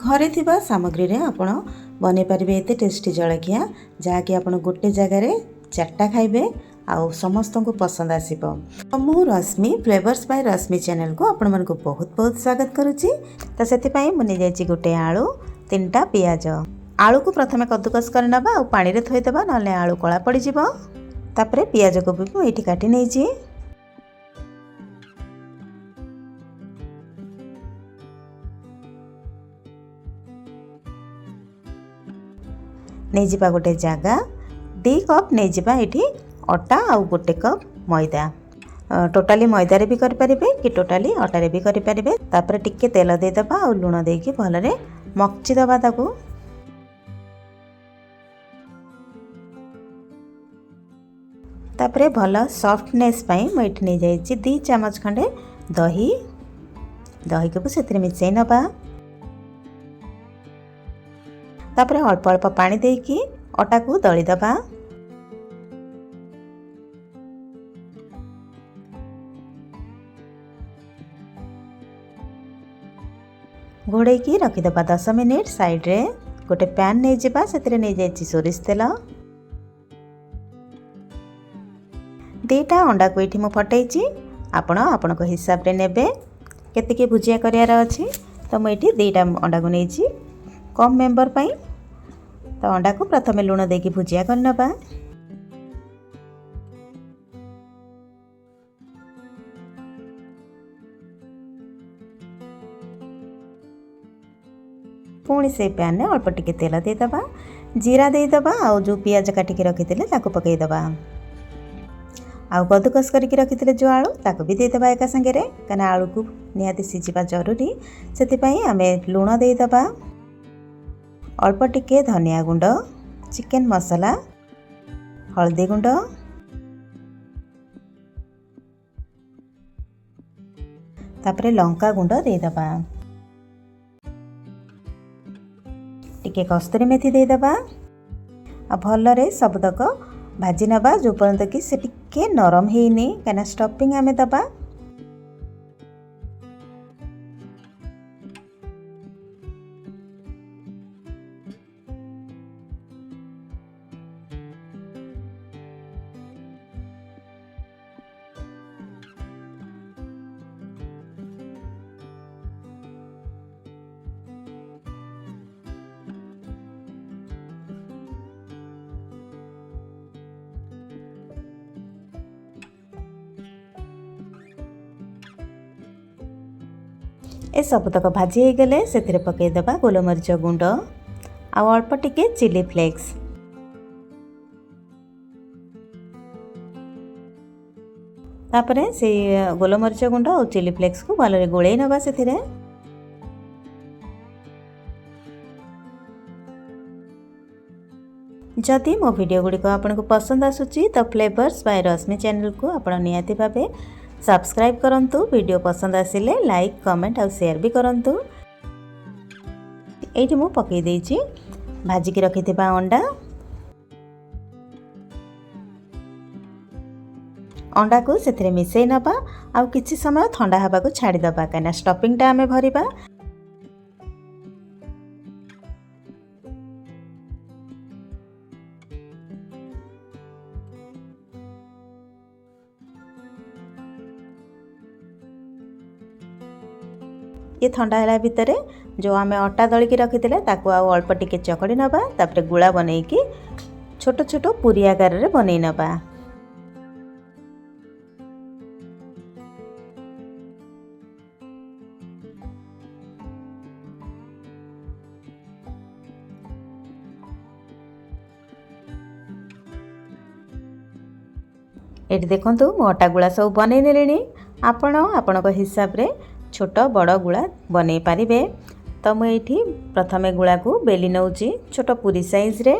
घरे थिबा सामग्री रे आपण बनै पारिबे एते टेस्टी जलखिया जहाँकि आपण गोटे जगार चारटा खाइबे आउ समस्त को पसंद आसीबो। मु रश्मि फ्लेवर्स बाय रश्मि चैनल को आपण मन को बहुत बहुत स्वागत करुच्ची। तो सेति पई मु नै जायछि गोटे आलू 3टा पियाज। आलू को प्रथमे कद्दूकस कर नबा आ पानी रे थोइ देबा नले आलू कला पड़ी जिवो। तापरे पियाज को भी मु एठी काटी नैछि। नहीं गोटे जगह 2 कप नहीं ये अटा आउ गोटे कप मैदा। टोटाली मैदारे भी करें कि टोटाली अटारे भी करें। तापर टिके तेल देदेबा और लुण देकी भलरे मक्ची दबा ताकू। तापर भल सॉफ्टनेस पाई मुझे नहीं जाइए 2 चामच खंडे दही को से मिसई नबा। तापर अल्प अल्प पानी देकी अटा को दली दबा। घोड़े की रखीदबा 10 मिनिट साइड रे। गोटे पैन नहीं जावा से नहीं जाइए सोरिष तेल। 2टा अंडा को ये फटैची आपण हिसाब रे नेबे केतिके भुजिया करियार अछि। तो मुझे 2टा अंडा को नहीं कम मेंबर पाई। तो अंडा को प्रथमे लुण देकी भुजिया कर नबा। पुणी से पैन में अल्प टिके तेल देदबा, जीरा देदबा आउ जो पियाज काटिकी रखिथिले ताको पकई दबा। आउ कद्दूकस करके रखिथिले जो आलू ताको भी देदबा एका संगे रे। कना आलू को निहाती सिजिबा जरूरी सेति पई आमे लुण देदबा। अल्प टिके धनिया गुंड, चिकेन मसाला, हल्दी गुंड, तापरे लंका गुंड देदबा। टिके कस्तूरी मेथी देदबा। आ भलरे सबतक भाजी नबा जो पर्यंत कि से टिके नरम हेनी कना स्टफिंग आमे दबा। ए सबतक भाजी हो गले से पकईदबा गोलमरीच गुंड आ अल्प टिके चिली फ्लेक्स। तापरे से गोलमरीच गुंड और चिली फ्लेक्स को भलरे गोलई नबा। से जदि मो वीडियो गुड़िक आपको पसंद आसुची तो फ्लेवर्स बाय रश्मि चैनल को आप निहाती भावे सब्सक्राइब करंतु। वीडियो पसंद आसिले लाइक कमेंट और शेयर भी करंतु। एठी मु पकई देइची भाजी की रखिथिबा अंडा को सेथिरे मिसई नबा आउ किछि समय ठंडा हबा को छाड़ी दबा काना स्टफिंग टा हमें भरिबा। ये ठंडा है भितर जो आम अटा दलिकी रखी ताकू आउ अल्प टिके चकड़ी नबा। तापर गुला बनईकी छोट छोट पूरी आकार रे बनई नबा। एटी देखंतु मो अटा गुला सब बनई नेलेनी। आपण हिसाब रे छोट बड़ गुला बनै पारिबे। तो मुझे प्रथमे गुला को बेली नौची छोट पूरी साइज रे।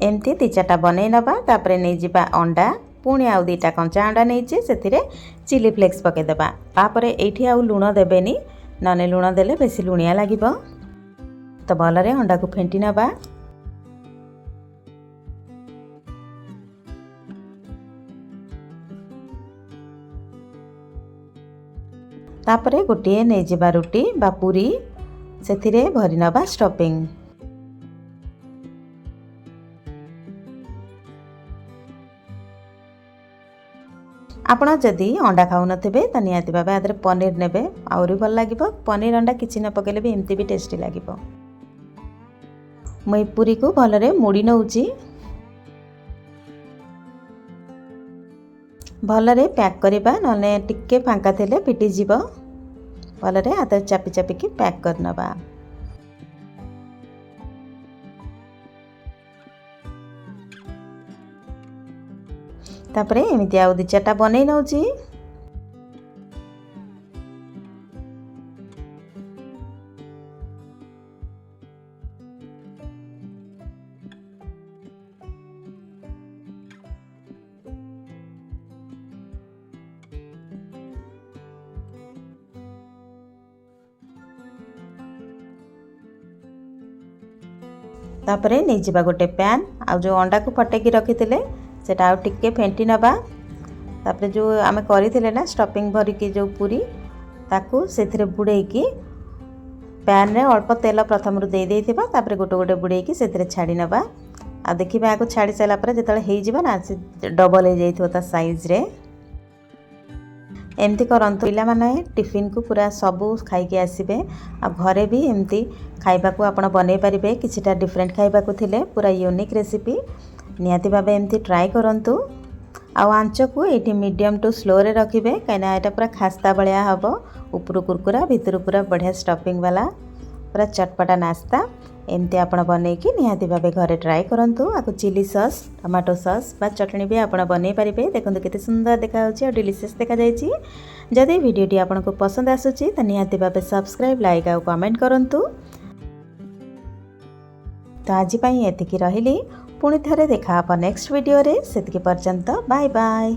एमती 2-4टा बनै नबा। तापरे नहीं जिबा अंडा पुणी आउ 2टा कंचा अंडा नहीं से चिली फ्लेक्स पकई दबा। तापरे एठी आउ लुण देबेनी नने लुण देले बेसी लुणिया लागिबो। तो भलरे अंडा को फेंटी नबा। तापरे गोटे नहीं जिबा रुटी बा पूरी सेथिरे भरी नबा स्टफिंग। आपण जदि अंडा खाऊ नथिबे त निहाती भाबे आदरे पनीर नेबे आउरी भल लागिबो। पनीर अंडा किछि न पकेले भी एमती भी टेस्टी लागिबो। मई पूरी को भलरे मुड़ी नउची। भलरे पैक करिबा नने टिक्के फांका थिले फिटी जीवो। भलरे हाथ चापी चापी की पैक कर नबा। तापरे एमिति आउ दी चारटा बनै नउची। तापरे नहीं जिबा गोटे पैन आ जो अंडा को फटेकी रखी थिले सेटा आउ टिक्के फेंटी नबा। तापरे जो आमे करी थिले ना स्टफिंग भरी की जो पूरी ताकू सेथिरे बुड़ेई की पैन रे अल्प तेल प्रथम रु दे देथिबा। तापरे गोटे गोटे बुड़ेई की सेथिरे छाड़ी नबा। आ देखिबा आको छाड़ी साला पर जेतले हेई जिबा ना से डबल हे जाइथो ता साइज रे। एमती करंतु पिला माने टिफिन को पूरा सबू खाई के आसीबे। आ घरे भी एमती खाइबा को आपण बनै परिबे। किछिटा डिफरेंट खाइबा को थिले पूरा यूनिक रेसिपी निहाती भाबे एमती ट्राई करंतु। आ आंच को एठी मीडियम टू स्लो रे रखिबे काइना एटा पूरा खास्ता बळिया हबो। ऊपर कुरकुरा भीतर पूरा बढ़िया स्टफिंग वाला पूरा चटपटा नाश्ता एमती आपण बनै की निहाती भाबे घरे ट्राई करंतु। आको चिली सॉस टमाटो सॉस बा चटनी भी आपण बनै परिबे। देखंतु केते सुंदर देखा होची और डिलीशियस देखा जायची। जदि वीडियोटी आपण को पसंद आसुची त निहाती भाबे सब्सक्राइब लाइक आ कमेंट करंतु। तो आज पई एतिकी रहिली पुणी थरे देखा आप नेक्स्ट वीडियो रे। सेतिकी पर्यंत बाय बाय।